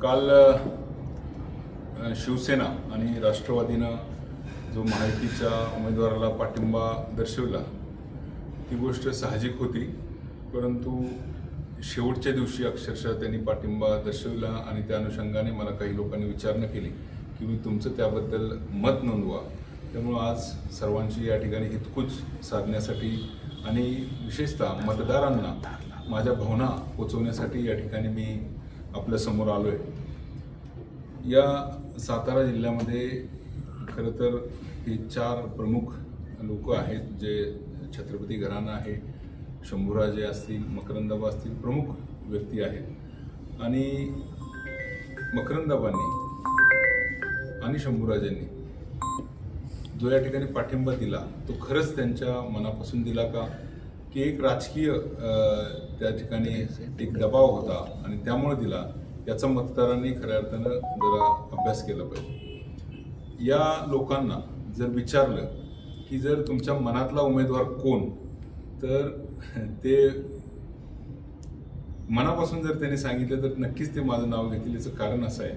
काल शिवसेना आणि राष्ट्रवादीनं जो महायुतीच्या उमेदवाराला पाठिंबा दर्शवला ती गोष्ट साहजिक होती, परंतु शेवटच्या दिवशी अक्षरशः त्यांनी पाठिंबा दर्शवला आणि त्या अनुषंगाने मला काही लोकांनी विचारणा केली की मी तुमचं त्याबद्दल मत नोंदवा. त्यामुळं आज सर्वांची या ठिकाणी हितकूच साधण्यासाठी आणि विशेषतः मतदारांना माझ्या भावना पोचवण्यासाठी या ठिकाणी मी आपल्यासमोर आलो आहे. या सातारा जिल्ह्यामध्ये खरं तर हे 4 प्रमुख लोक आहेत जे छत्रपती घराणं आहे, शंभूराजे असतील, मकरंदाबा असतील, प्रमुख व्यक्ती आहेत. आणि मकरंदाबांनी आणि शंभूराजेंनी जो या ठिकाणी पाठिंबा दिला तो खरंच त्यांच्या मनापासून दिला का की एक राजकीय त्या ठिकाणी एक दबाव होता आणि त्यामुळे दिला, याचा मतदारांनी खऱ्या अर्थानं जरा अभ्यास केला पाहिजे. या लोकांना जर विचारलं की जर तुमच्या मनातला उमेदवार कोण, तर ते मनापासून जर त्यांनी सांगितलं तर नक्कीच ते माझं नाव घेतील. याचं कारण असं आहे,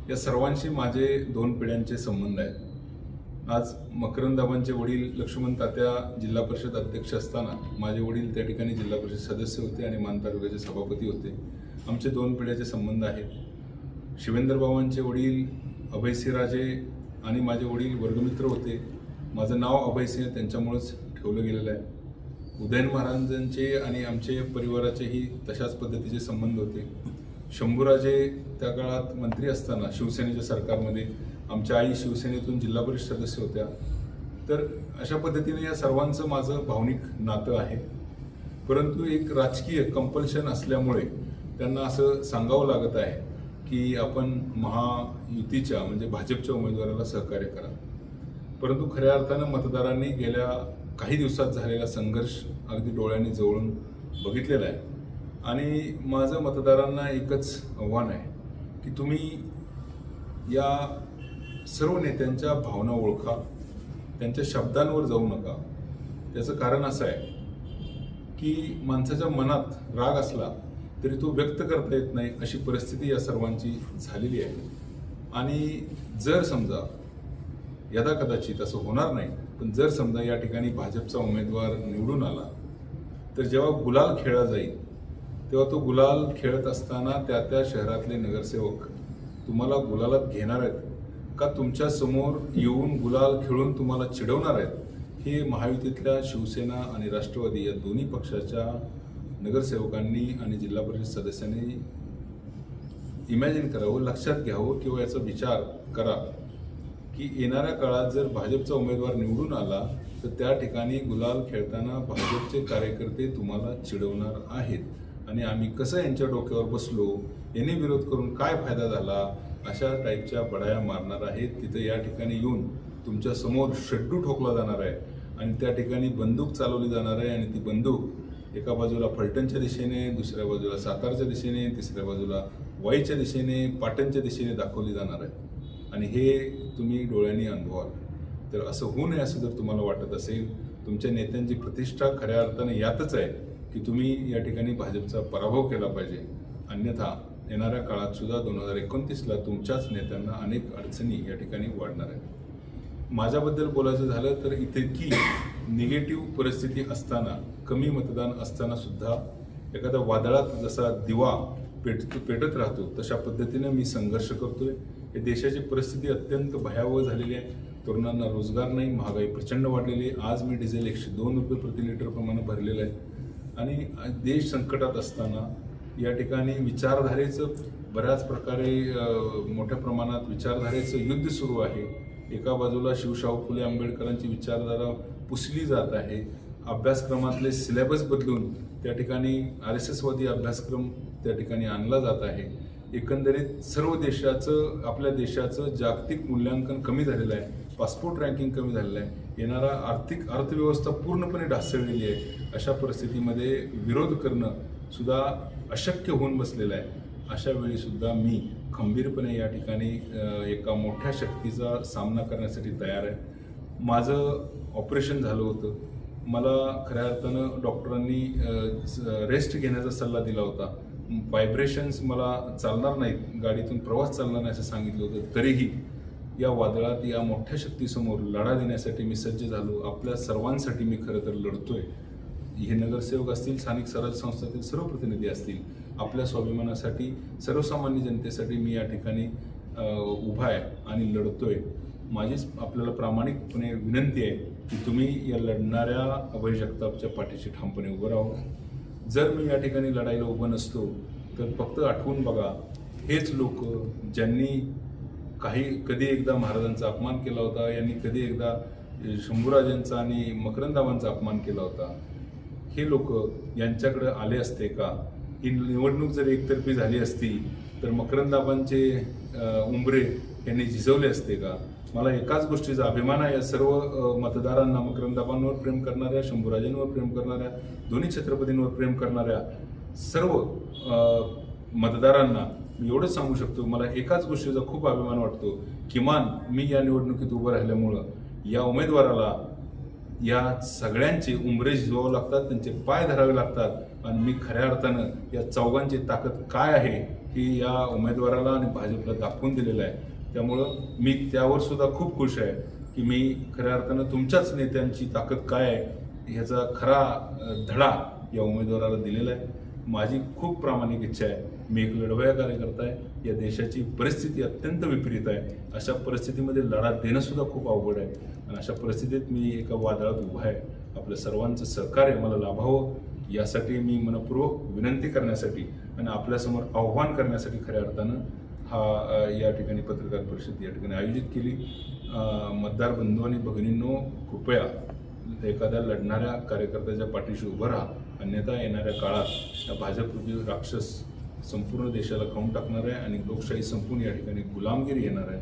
या सर्वांशी माझे 2 पिढ्यांचे संबंध आहेत. आज मकरंदाबांचे वडील लक्ष्मण तात्या जिल्हा परिषद अध्यक्ष असताना माझे वडील त्या ठिकाणी जिल्हा परिषद सदस्य होते आणि मान तालुक्याचे सभापती होते. आमचे 2 पिढ्याचे संबंध आहेत. शिवेंद्रबाबांचे वडील अभयसिंहराजे आणि माझे वडील वर्गमित्र होते. माझं नाव अभयसिंह त्यांच्यामुळेच ठेवलं गेलेलं आहे. उदयन महाराजांचे आणि आमचे परिवाराचेही तशाच पद्धतीचे संबंध होते. शंभूराजे त्या काळात मंत्री असताना शिवसेनेच्या सरकारमध्ये आमच्या आई शिवसेनेतून जिल्हा परिषद सदस्य होत्या. तर अशा पद्धतीने या सर्वांचं माझं भावनिक नातं आहे. परंतु एक राजकीय कंपल्शन असल्यामुळे त्यांना असं सांगावं लागत आहे की आपण महायुतीच्या म्हणजे भाजपच्या उमेदवाराला सहकार्य करा. परंतु खऱ्या अर्थानं मतदारांनी गेल्या काही दिवसात झालेला संघर्ष अगदी डोळ्यांनी जवळून बघितलेला आहे. आणि माझं मतदारांना एकच आव्हान आहे की तुम्ही या सर्व नेत्यांच्या भावना ओळखा, त्यांच्या शब्दांवर जाऊ नका. त्याचं कारण असं आहे की माणसाच्या मनात राग असला तरी तो व्यक्त करता येत नाही, अशी परिस्थिती या सर्वांची झालेली आहे. आणि जर समजा यदाकदाचित असं होणार नाही, पण जर समजा या ठिकाणी भाजपचा उमेदवार निवडून आला तर जेव्हा गुलाल खेळला जाईल तेव्हा तो गुलाल खेळत असताना त्या शहरातले नगरसेवक तुम्हाला गुलालात घेणार आहेत का तुमच्या समोर येऊन गुलाल खेळून तुम्हाला चिडवणार आहेत, हे महायुतीतल्या शिवसेना आणि राष्ट्रवादी या दोन्ही पक्षाच्या नगरसेवकांनी आणि जिल्हा परिषद सदस्यांनी इमॅजिन करावं, लक्षात घ्यावं किंवा याचा विचार करा की येणाऱ्या काळात जर भाजपचा उमेदवार निवडून आला तर त्या ठिकाणी गुलाल खेळताना भाजपचे कार्यकर्ते तुम्हाला चिडवणार आहेत. आणि आम्ही कसं यांच्या डोक्यावर बसलो, यांनी विरोध करून काय फायदा झाला, अशा टाईपच्या बडाया मारणार आहेत. तिथं या ठिकाणी येऊन तुमच्या समोर शड्डू ठोकला जाणार आहे आणि त्या ठिकाणी बंदूक चालवली जाणार आहे. आणि ती बंदूक एका बाजूला फलटणच्या दिशेने, दुसऱ्या बाजूला सातारच्या दिशेने, तिसऱ्या बाजूला वाईच्या दिशेने, पाटणच्या दिशेने दाखवली जाणार आहे. आणि हे तुम्ही डोळ्यांनी अनुभवाल. तर असं होऊ नये असं जर तुम्हाला वाटत असेल, तुमच्या नेत्यांची प्रतिष्ठा खऱ्या अर्थाने यातच आहे की तुम्ही या ठिकाणी भाजपचा पराभव केला पाहिजे. अन्यथा येणाऱ्या काळात सुद्धा 2029ला तुमच्याच नेत्यांना अनेक अडचणी या ठिकाणी वाढणार आहेत. माझ्याबद्दल बोलायचं झालं तर इतकी निगेटिव्ह परिस्थिती असताना, कमी मतदान असताना सुद्धा एखाद्या वादळात जसा दिवा पेटत राहतो तशा पद्धतीनं मी संघर्ष करतोय. या देशाची परिस्थिती अत्यंत भयावह झालेली आहे. तरुणांना रोजगार नाही, महागाई प्रचंड वाढलेली आहे. आज मी डिझेल 102 रुपये प्रति लिटर प्रमाणे भरलेलं आहे. आणि देश संकटात असताना या ठिकाणी विचारधारेचं बऱ्याच प्रकारे मोठ्या प्रमाणात विचारधारेचं युद्ध सुरू आहे. एका बाजूला शिवशाहू फुले आंबेडकरांची विचारधारा पुसली जात आहे. अभ्यासक्रमातले सिलेबस बदलून त्या ठिकाणी RSSवादी अभ्यासक्रम त्या ठिकाणी आणला जात आहे. एकंदरीत सर्व देशाचं, आपल्या देशाचं जागतिक मूल्यांकन कमी झालेलं आहे. पासपोर्ट रँकिंग कमी झालेलं आहे. येणारा अर्थव्यवस्था पूर्णपणे ढासळलेली आहे. अशा परिस्थितीमध्ये विरोध करणं सुद्धा अशक्य होऊन बसलेलं आहे. अशा वेळी सुद्धा मी खंबीरपणे या ठिकाणी एका मोठ्या शक्तीचा सामना करण्यासाठी तयार आहे. माझं ऑपरेशन झालं होतं. मला खऱ्या अर्थानं डॉक्टरांनी रेस्ट घेण्याचा सल्ला दिला होता. व्हायब्रेशन्स मला चालणार नाहीत, गाडीतून प्रवास चालणार नाही असं सांगितलं होतं, तरीही या वादळात या मोठ्या शक्तीसमोर लढा देण्यासाठी मी सज्ज झालो. आपल्या सर्वांसाठी मी खरं तर लढतोय. हे नगरसेवक असतील, स्थानिक स्वराज्य संस्थातील सर्व प्रतिनिधी असतील, आपल्या स्वाभिमानासाठी, सर्वसामान्य जनतेसाठी मी या ठिकाणी उभा आहे आणि लढतोय. माझीच आपल्याला प्रामाणिकपणे विनंती आहे की तुम्ही या लढणाऱ्या अभय जगतापच्या पाठीशी ठामपणे उभं राहावं. जर मी या ठिकाणी लढायला उभं नसतो तर फक्त आठवून बघा, हेच लोक ज्यांनी कधी एकदा महाराजांचा अपमान केला होता, यांनी कधी एकदा शंभूराजांचा आणि मकरंदाबांचा अपमान केला होता, हे लोक यांच्याकडे आले असते का? ही निवडणूक जर एकतर्फी झाली असती तर मकरंदाबांचे उंबरे यांनी झिजवले असते का? मला एकाच गोष्टीचा अभिमान आहे, या सर्व मतदारांना, मकरंदाबांवर प्रेम करणाऱ्या, शंभूराजांवर प्रेम करणाऱ्या, दोन्ही छत्रपतींवर प्रेम करणाऱ्या सर्व मतदारांना मी एवढंच सांगू शकतो, मला एकाच गोष्टीचा खूप अभिमान वाटतो. किमान मी या निवडणुकीत उभं राहिल्यामुळं या उमेदवाराला या सगळ्यांचे उंबरे झिजवावे लागतात, त्यांचे पाय धरावे लागतात आणि मी खऱ्या अर्थानं या चौघांची ताकद काय आहे ही या उमेदवाराला आणि भाजपला दाखवून दिलेलं आहे. त्यामुळं मी त्यावर सुद्धा खूप खुश आहे की मी खऱ्या अर्थानं तुमच्याच नेत्यांची ताकद काय आहे ह्याचा खरा धडा या उमेदवाराला दिलेला आहे. माझी खूप प्रामाणिक इच्छा आहे, मी एक लढवया कार्यकर्ता आहे. या देशाची परिस्थिती अत्यंत विपरीत आहे. अशा परिस्थितीमध्ये लढा देणं सुद्धा खूप अवघड आहे आणि अशा परिस्थितीत मी एका वादळात उभा आहे. आपल्या सर्वांचं सहकार्य मला लाभावं यासाठी मी मनपूर्वक विनंती करण्यासाठी आणि आपल्यासमोर आव्हान करण्यासाठी खऱ्या अर्थानं या ठिकाणी पत्रकार परिषद या ठिकाणी आयोजित केली. मतदार बंधू आणि भगिनींनो, कृपया एखाद्या लढणाऱ्या कार्यकर्त्याच्या पाठीशी उभं राहा, अन्यथा येणाऱ्या काळात या भाजपरूपी राक्षस संपूर्ण देशाला खाऊन टाकणार आहे आणि लोकशाही संपून या ठिकाणी गुलामगिरी येणार आहे.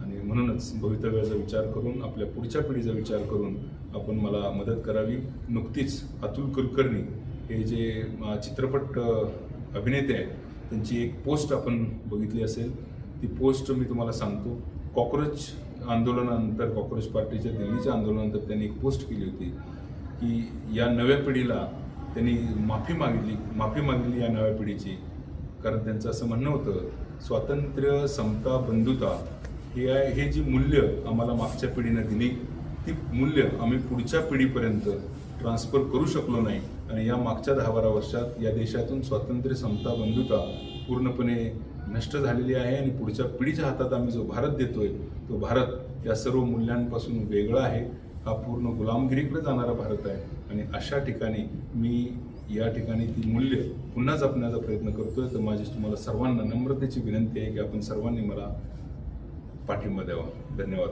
आणि म्हणूनच भवितव्याचा विचार करून, आपल्या पुढच्या पिढीचा विचार करून आपण मला मदत करावी. नुकतीच अतुल कुलकर्णी हे जे चित्रपट अभिनेते आहेत, त्यांची एक पोस्ट आपण बघितली असेल. ती पोस्ट मी तुम्हाला सांगतो. कॉक्रोच आंदोलनानंतर, कॉक्रोच पार्टीच्या दिल्लीच्या आंदोलनानंतर त्यांनी एक पोस्ट केली होती की या नव्या पिढीला त्यांनी माफी मागितली या नव्या पिढीची. कारण त्यांचं असं म्हणणं होतं, स्वातंत्र्य, समता, बंधुता हे जी मूल्य आम्हाला मागच्या पिढीनं दिली, ती मूल्य आम्ही पुढच्या पिढीपर्यंत ट्रान्सफर करू शकलो नाही आणि या मागच्या 10-12 वर्षात या देशातून स्वातंत्र्य, समता, बंधुता पूर्णपणे नष्ट झालेली आहे आणि पुढच्या पिढीच्या हातात आम्ही जो भारत देतोय तो भारत या सर्व मूल्यांपासून वेगळा आहे. हा पूर्ण गुलामगिरीकडे जाणारा भारत आहे आणि अशा ठिकाणी मी या ठिकाणी ती मूल्य पुन्हा जपण्याचा प्रयत्न करतोय. तर माझी तुम्हाला सर्वांना नम्रतेची विनंती आहे की आपण सर्वांनी मला पाठिंबा द्यावा. धन्यवाद.